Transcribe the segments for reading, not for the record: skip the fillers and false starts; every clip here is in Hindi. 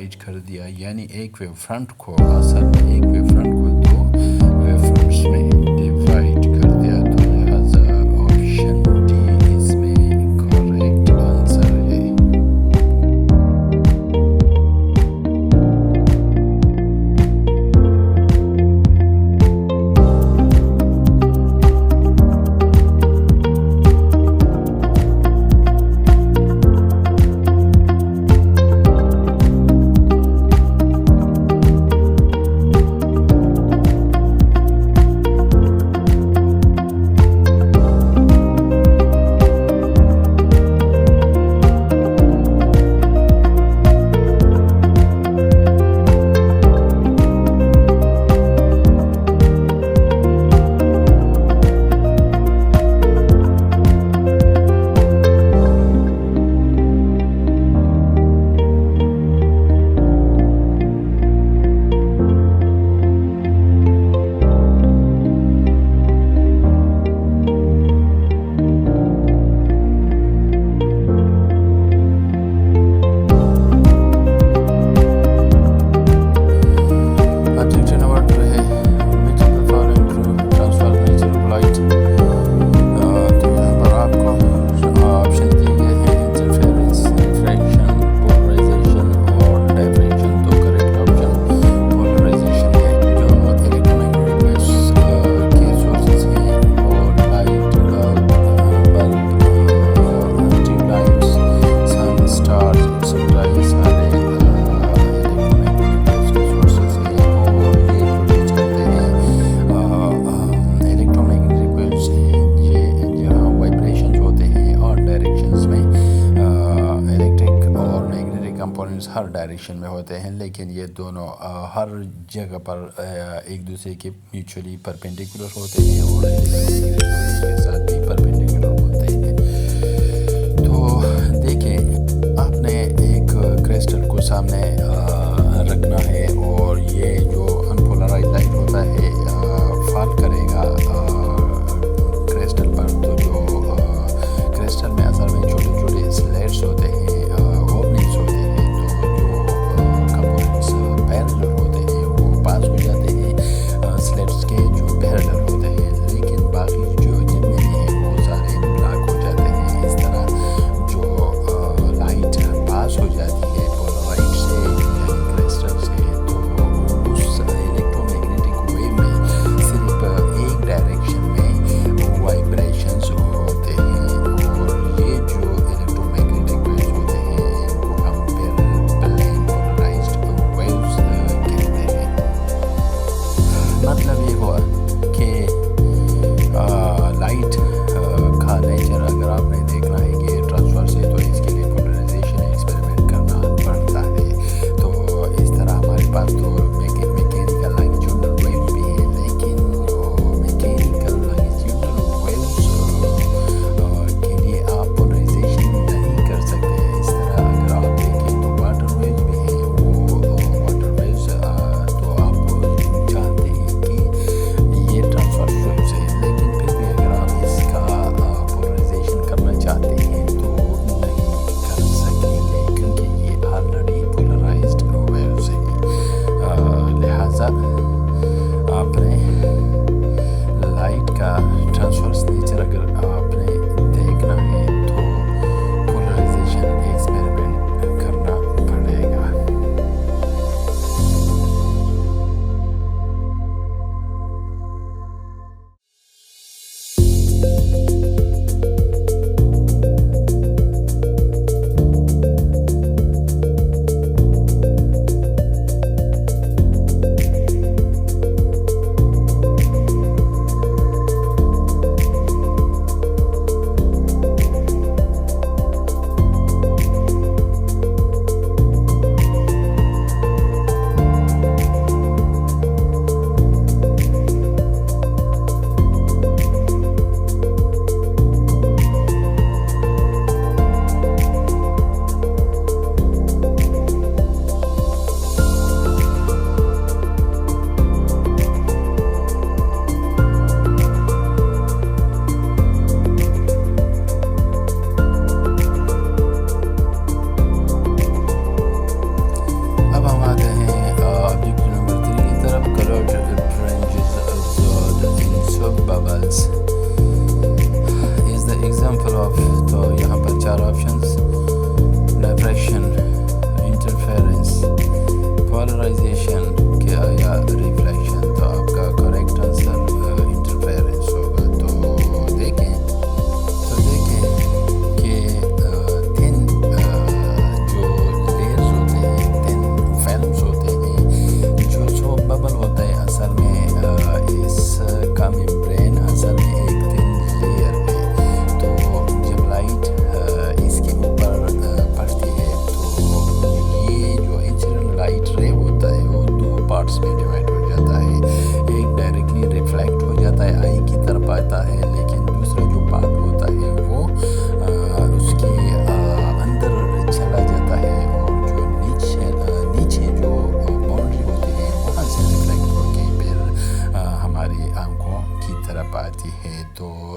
डिवाइड कर दिया, यानी एक वेव फ्रंट को असल में एक वेव फ्रंट को दो वेव फ्रंट्स में डिवाइड कर दिया। तो लिहाजा ऑप्शन डी इसमें करेक्ट आंसर है। हर डायरेक्शन में होते हैं, लेकिन ये दोनों हर जगह पर एक दूसरे के म्यूचुअली परपेंडिकुलर होते हैं और के साथ भी परपेंडिकुलर होते हैं। तो देखें, आपने एक क्रिस्टल को सामने रखना है और ये जो अनपोलराइज लाइट होता है फॉल करेगा क्रिस्टल पर। तो जो क्रिस्टल में असल में छोटे छोटे स्लेट्स होते हैं, ओपनिंग्स होते हैं, स्लेट्स के जो पैरेलल होते हैं, लेकिन बाकी जो जितने भी हैं वो सारे ब्लैक हो जाते हैं। इस तरह जो लाइट पास हो जाती है पोलराइड से यानी क्रिस्टल से, तो उस इलेक्ट्रोमैग्नेटिक वेव में सिर्फ एक डायरेक्शन में वाइब्रेशंस होते हैं। और ये जो इलेक्ट्रोमैग्नेटिक वेव्स होते हैं इनको हम प्लेन पोलराइज्ड वेव्स कहते हैं। मतलब ये हुआ कि लाइट का नेचर अगर आपने देखना है कि ट्रांसफर से, तो इसके लिए पोलराइजेशन एक्सपेरिमेंट करना पड़ता है। तो इस तरह हमारे पास तो मैकेनिकल लॉन्गिट्यूडनल वेव्स भी हैं, लेकिन मैकेनिकल लॉन्गिट्यूडनल वेव्स के लिए आप पोलराइजेशन नहीं कर सकते। इस तरह अगर आप देखें तो वाटर वेव्स भी हैं, वो वाटर वेव्स तो आप जानते हैं कि ये ट्रांसफर वेव्स है, लेकिन फिर भी अगर आप इसका पोलराइजेशन करना चाहते हैं तो नहीं कर सकेंगे, क्योंकि ये ऑलरेडी पोलराइज्ड वेव्स है। लिहाजा आपने लाइट का ट्रांसवर्स नेचर अगर आपने देखना है तो पोलराइजेशन एक्सपेरिमेंट करना पड़ेगा।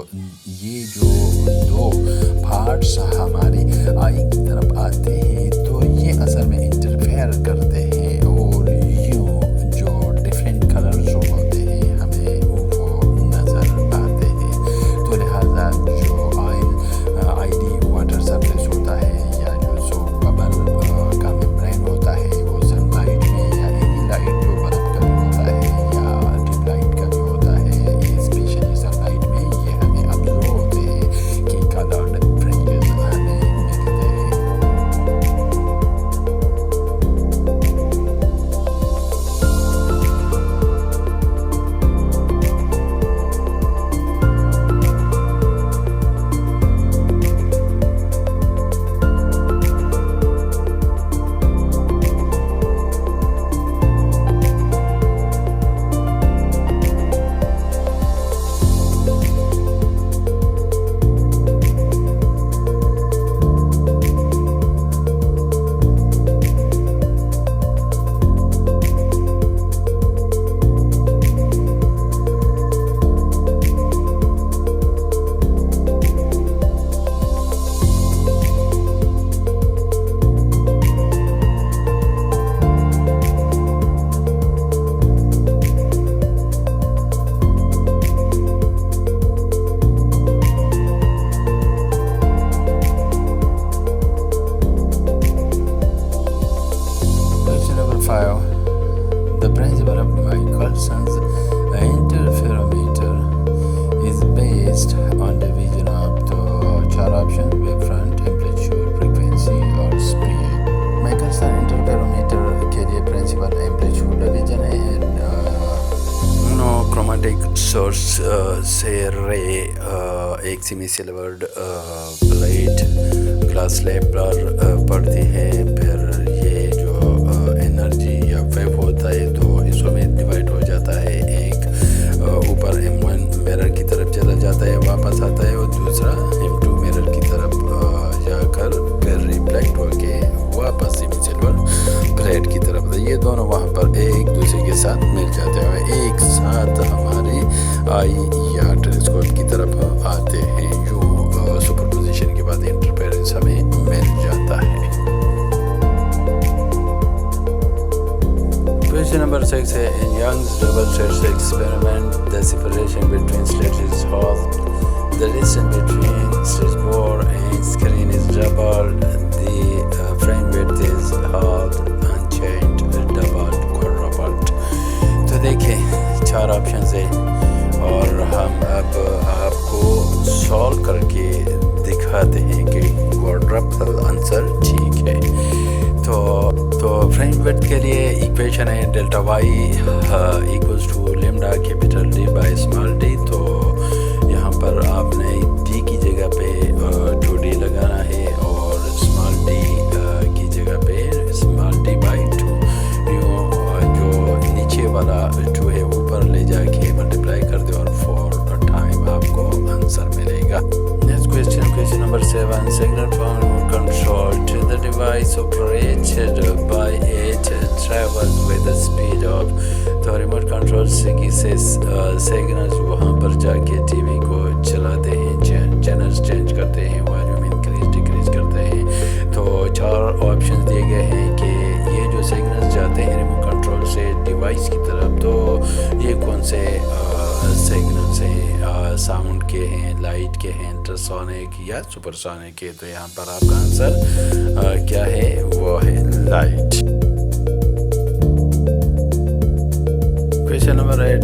ये जो दो पार्ट्स हमारे आई की तरफ आते हैं तो ये असल में इंटरफेयर करते हैं और यूँ जो डिफरेंट कलर्स जो होते हैं हमें वो नज़र आते हैं। तो लिहाजा जो आईडी वाटर सरफेस होता है या जो सोप बबल का मेम्ब्रेन होता है वो सनलाइट में या एनी लाइट जो बल्ब का भी होता है या ट्यूब लाइट का भी होता है, स्पेशली सनलाइट में ये हमें ऑब्जर्व होते हैं कि कलर्ड फ्रिंजेस हमें मिलते हैं। The principle of Michelson's interferometer is based on division of the चार ऑप्शन wavefront, amplitude, frequency और speed। Michelson interferometer के लिए प्रिंसिपल एम्पलीट्यूड डिवीजन है। मोनोक्रोमेटिक सोर्स से रे एक semi silvered plate glass slab पर पड़ती है, फिर ये जो एनर्जी या वेव होता है तो इसमें में डिवाइड हो जाता है। एक ऊपर M1 मिरर की तरफ चला जाता है, वापस आता है, और दूसरा M2 मिरर की तरफ जाकर फिर रिफ्लेक्ट होके वापस सेमी सिल्वर प्लेट की तरफ। ये दोनों वहाँ पर एक दूसरे के साथ मिल जाते हैं, एक साथ हमारे आई या टेलीस्कोप की तरफ आते हैं। जो सुपरपोजिशन के बाद इंटरफेरेंस हमें मिल जाता है। Question number 6 है in Young's double slit experiment the separation between slits is halved, the distance between slit bore and screen is doubled, the frame width is halved, unchanged, doubled, quadrupled। तो देखिए चार ऑप्शन है और हम अब आपको सॉल्व करके दिखाते हैं कि क्वाड्रपल आंसर ठीक है। तो फ्रेम विड्थ के लिए इक्वेशन है delta y equals to lambda capital D by small D. तो यहाँ पर आपने डी की जगह पे 2d लगाना है और स्मॉल डी की जगह पे स्मॉल डी बाई 2। यूँ जो नीचे वाला 2 है ऊपर ले जाके मल्टीप्लाई कर दे और 4 टाइम आपको आंसर मिलेगा। Next question number 7 signal from remote control to the device operated by it travels with the speed of। तो रिमोट कंट्रोल से सिग्नल्स वहाँ पर जाके टीवी को चलाते हैं, चैनल्स चेंज करते हैं, वॉल्यूम इंक्रीज डिक्रीज करते हैं। तो चार ऑप्शन दिए गए हैं कि ये जो सिग्नल्स जाते हैं रिमोट कंट्रोल से डिवाइस की तरफ, तो ये कौन से सिग्नल्स हैं, साउंड के हैं, लाइट के हैं, अल्ट्रासोनिक या सुपरसोनिक के। तो यहाँ पर आपका आंसर क्या है, वो है light. Question number 8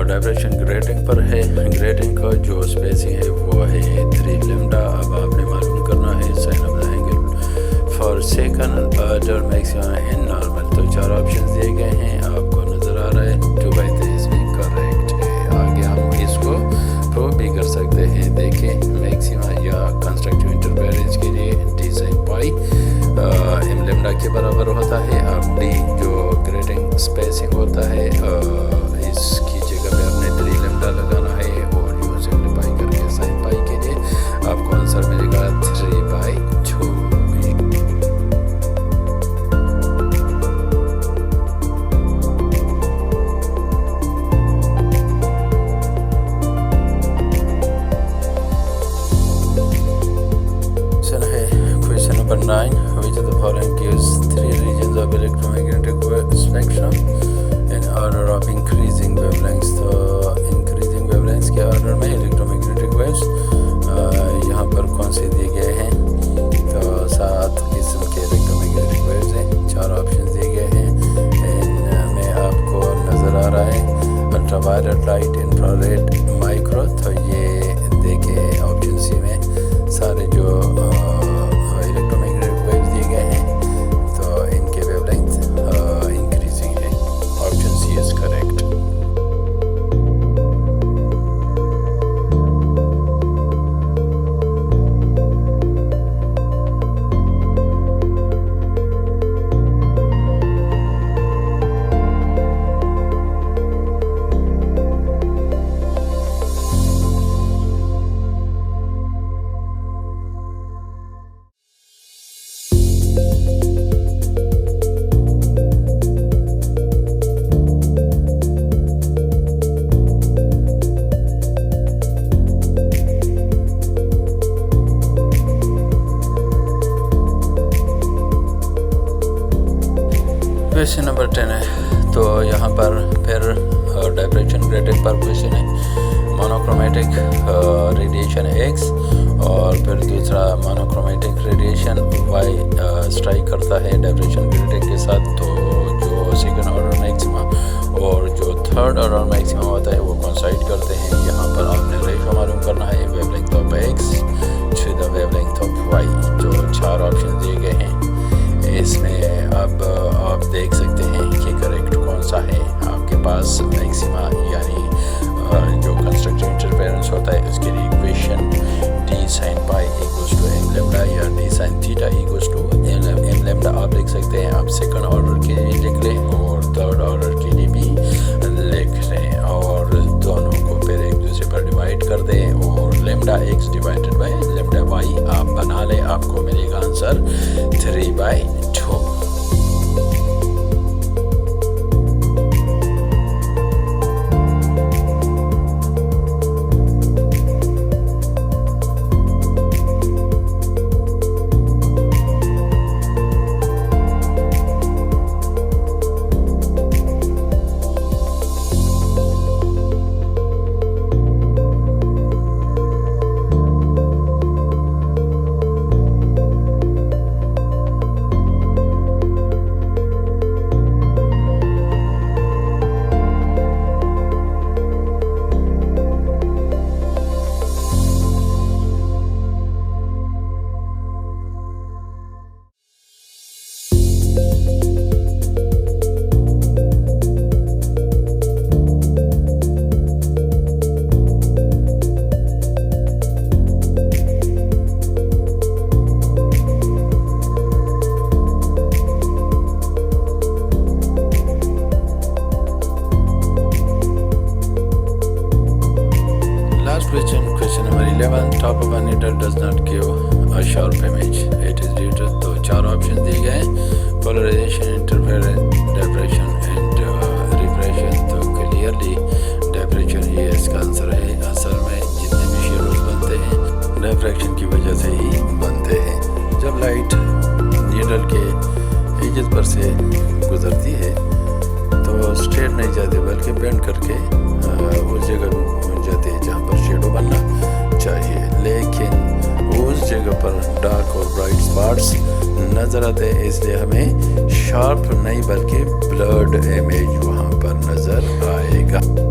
direction grating पर है। ग्रेटिंग का जो स्पेसिंग है वो है 3 लेमडा। अब आपने मालूम करना है sine of the angle for second order maximum in normal. तो चार ऑप्शन दिए गए हैं, आपको नज़र आ रहा है 2/3 इसमें करेक्ट है। आगे हम इसको प्रूव भी कर सकते हैं। देखें मैक्सिमा या कंस्ट्रक्टिव इंटरफेरेंस के लिए D sine pi M lambda के बराबर होता है। अब डी जो ग्रेटिंग स्पेसिंग होता है इसकी जगह पे आपने 3 लेमडा लगाना है और यू सिंप्लीफाई करके साइन पाई के लिए आपको आंसर मिलेगा 3/2। Violet light, infrared, micro. तो ये देखे ऑप्शन सी में सारे जो इलेक्ट्रोमैग्नेटिक वेव्स दिए गए हैं, तो इनके वेवलेंथ इंक्रीजिंग है। Option C is correct. Question number 10 है। तो यहाँ पर फिर डायफ्रैक्शन ग्रेडेड पर क्वेश्चन है। मोनोक्रोमेटिक रेडिएशन X और फिर दूसरा मोनोक्रोमेटिक रेडिएशन Y स्ट्राइक करता है डायफ्रैक्शन ग्रेडेड के साथ। तो जो सेकंड ऑर्डर मैक्सिमा और जो थर्ड ऑर्डर मैक्सिमा होता है वो कोइंसाइड करते हैं। यहाँ पर आपने रेशो मालूम करना है, wavelength of X to the wavelength of Y। जो 4 ऑप्शन दिए गए हैं इसमें अब आप देख सकते हैं कि करेक्ट कौन सा है आपके पास। मैक्सिमा यानी जो कंस्ट्रक्टिव इंटरफेरेंस होता है उसके लिए equation d sin pi equals to m lambda या d sin theta equals to m lambda आप लिख सकते हैं। आप सेकंड ऑर्डर के लिए लिख लें और थर्ड ऑर्डर के लिए भी लिख लें और दोनों को फिर एक दूसरे पर डिवाइड कर दें और lambda x divided by lambda y आप बना लें। आपको मिलेगा answer 3/2। Question number 11. Top of a needle does not give a sharp image. It is due to। तो 4 ऑप्शन दिए गए हैं, polarisation, interference, diffraction and refraction. तो क्लियरली डिफ्रैक्शन ही इसका आंसर है। असल में जितने भी शेडोज बनते हैं डिफ्रैक्शन की वजह से ही बनते हैं। जब लाइट नीडल के एजेस पर से गुजरती है तो स्ट्रेट नहीं जाती बल्कि बेंड करके उस जगह जाते हैं जहाँ पर शेडो बनना चाहिए, लेकिन उस जगह पर डार्क और ब्राइट स्पॉट्स नज़र आते हैं। इसलिए हमें शार्प नहीं बल्कि ब्लर्ड इमेज वहाँ पर नज़र आएगा।